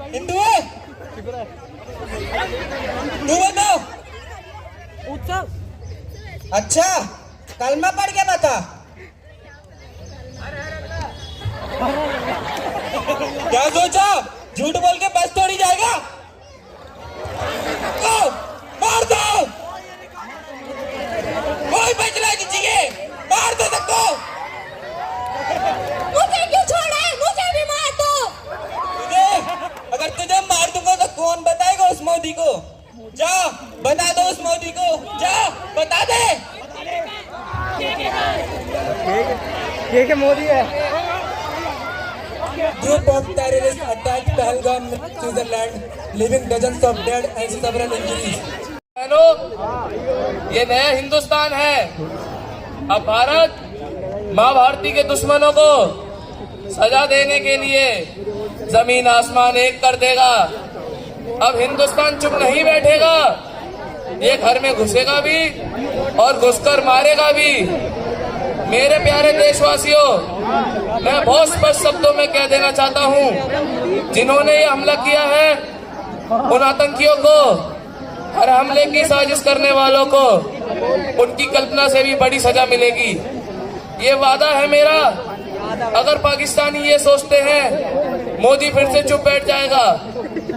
हिंदू है तू बताओ। अच्छा कलमा पढ़ के बता। क्या सोचा झूठ बोल के बस तोड़ी जाएगा? मार दो, कोई बचना नहीं चाहिए, मार दो सबको। मुझे क्यों छोड़ा है? मुझे भी मार दो। अगर तुझे मार दूंगा तो कौन बताएगा उस मोदी को? जा बता दो उस मोदी को, जा बता दे। ये क्या मोदी है? Group of terrorists attacked Pahalgam, Switzerland, leaving dozens of dead and several injuries. ये नया हिंदुस्तान है। अब भारत माँ भारती के दुश्मनों को सजा देने के लिए जमीन आसमान एक कर देगा। अब हिंदुस्तान चुप नहीं बैठेगा, ये घर में घुसेगा भी और घुसकर मारेगा भी। मेरे प्यारे देशवासियों, मैं बहुत स्पष्ट शब्दों में कह देना चाहता हूँ, जिन्होंने ये हमला किया है उन आतंकियों को, हर हमले की साजिश करने वालों को उनकी कल्पना से भी बड़ी सजा मिलेगी। ये वादा है मेरा। अगर पाकिस्तानी ये सोचते हैं मोदी फिर से चुप बैठ जाएगा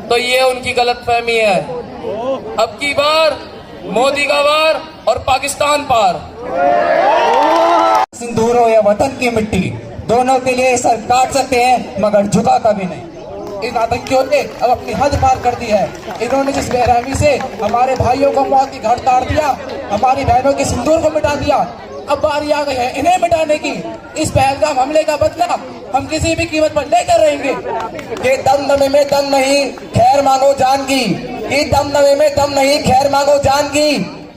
तो ये उनकी गलतफहमी है। अब की बार मोदी का वार और पाकिस्तान पार। सिंदूर हो या वतन की मिट्टी, दोनों के लिए सर काट सकते हैं मगर झुका कभी नहीं। इन आतंकियों ने अब अपनी हद पार कर दी है। इन्होंने जिस बेरहमी से हमारे भाइयों को मौत की घाट उतार दिया, हमारी बहनों के सिंदूर को मिटा दिया, अब बारी आ गई है इन्हें मिटाने की। इस पहलगाम हमले का बदला हम किसी भी कीमत पर लेकर रहेंगे। ये दमदमे में दम नहीं, खैर मांगो जान की। ये दमदमे में दम नहीं, खैर मांगो जान की।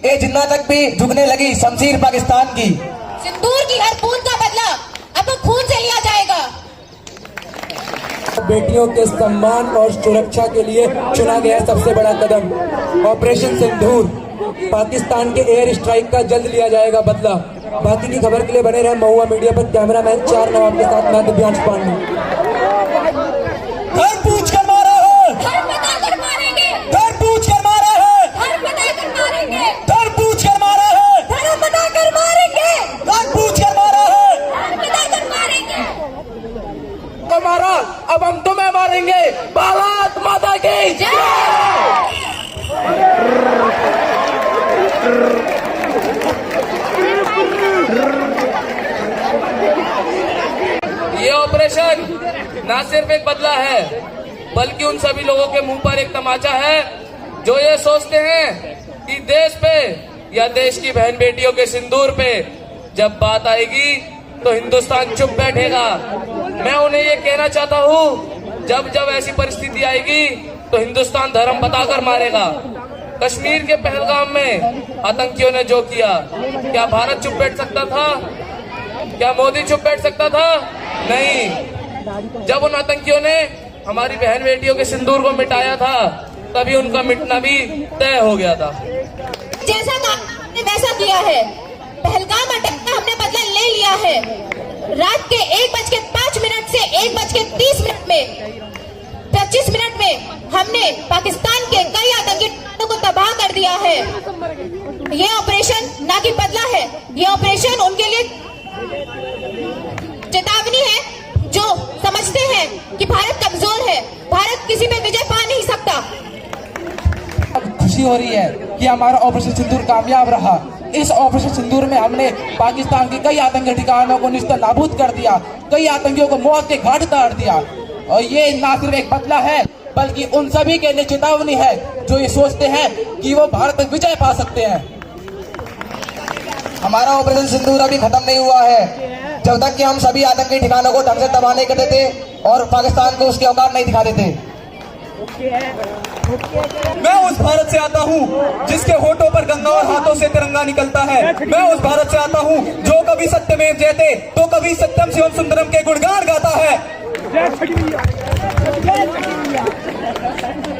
ये जिन्ना तक भी झुकने लगी शमशीर पाकिस्तान की। सिंदूर की हर बूंद का बदला अब खून से लिया जाएगा। बेटियों के सम्मान और सुरक्षा के लिए चुना गया सबसे बड़ा कदम ऑपरेशन सिंदूर। पाकिस्तान के एयर स्ट्राइक का जल्द लिया जाएगा बदला। बाकी की खबर के लिए बने रहे महुआ मीडिया पर। कैमरामैन 4 नवाब के साथ मैं दिव्यांश पांडे। घर पूछ कर मारा है, घर बताकर मारेंगे, घर पूछ कर मारा है, घर बताकर मारेंगे, घर पूछ कर मारा है, घर बताकर मारेंगे, घर पूछ कर मारा है। घर बताकर मारेंगे। तो मारा, अब हम तुम्हें मारेंगे। भारत माता की जय। ये ऑपरेशन न सिर्फ एक बदला है बल्कि उन सभी लोगों के मुंह पर एक तमाचा है जो ये सोचते हैं कि देश पे या देश की बहन बेटियों के सिंदूर पे जब बात आएगी तो हिंदुस्तान चुप बैठेगा। मैं उन्हें ये कहना चाहता हूँ, जब जब ऐसी परिस्थिति आएगी तो हिंदुस्तान धर्म बताकर मारेगा। कश्मीर के पहलगाम में आतंकियों ने जो किया, क्या भारत चुप बैठ सकता था? क्या मोदी चुप बैठ सकता था? नहीं। जब उन आतंकियों ने हमारी बहन बेटियों के सिंदूर को मिटाया था तभी उनका मिटना भी तय हो गया था। जैसा आपने वैसा किया है। पहलगाम अटैक का हमने बदला ले लिया है। रात के 1:05 से 1:30 में 25 मिनट में हमने पाकिस्तान के कई आतंकी ठिकानों को तबाह कर दिया है। ये ऑपरेशन ना कि बदला है, ये ऑपरेशन उनके लिए चेतावनी है जो समझते हैं कि भारत कमजोर है, भारत किसी पे विजय पा नहीं सकता। अब खुशी हो रही है कि हमारा ऑपरेशन सिंदूर कामयाब रहा। इस ऑपरेशन सिंदूर में हमने पाकिस्तान के कई आतंकी ठिकानों को निस्तर नाबूद कर दिया, कई आतंकियों को मौत के घाट उतार दिया। और ये ना सिर्फ एक बदला है बल्कि उन सभी के लिए चेतावनी है जो ये सोचते हैं कि वो भारत पर विजय पा सकते हैं। हमारा ऑपरेशन सिंदूर अभी खत्म नहीं हुआ है। जब तक कि हम सभी आतंकी ठिकानों को ढंग से तबाह नहीं कर देते और पाकिस्तान को उसके औकात नहीं दिखा देते। मैं उस भारत से आता हूँ जिसके होठों पर गंगा और हाथों से तिरंगा निकलता है। मैं उस भारत से आता हूँ जो कभी सत्यमेव जयते तो कभी सत्यम शिवम सुंदरम के गुणगान गाता है।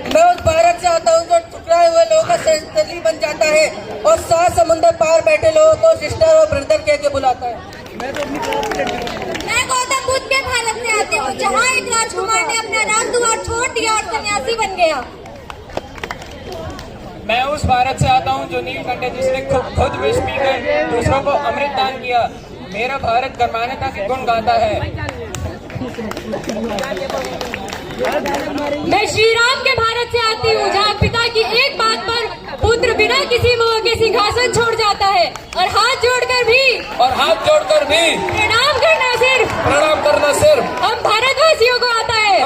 मैं उस भारत से आता हूँ जो ठुकराए हुए लोगों का संतली बन जाता है और 7 समुद्र पार बैठे लोगों को सिस्टर और ब्रदर कह के बुलाता है। मैं गौतम बुद्ध के भारत से आती हूँ जहाँ एक राजकुमार ने अपना राजद्वार छोड़ दिया और बन गया। मैं उस भारत से आता हूं जो नीलकंठ जिसने खुद विष पीकर दूसरों को अमृत दान किया। मेरा भारत कर्मान्यता के गुण गाता है। मैं श्री राम के भारत से आती हूँ जहाँ पिता की एक बात पर पुत्र बिना किसी मोह के सिंहासन छोड़ जाता है और हाथ जोड़कर भी प्रणाम करना सिर्फ हम भारतवासियों को आता है।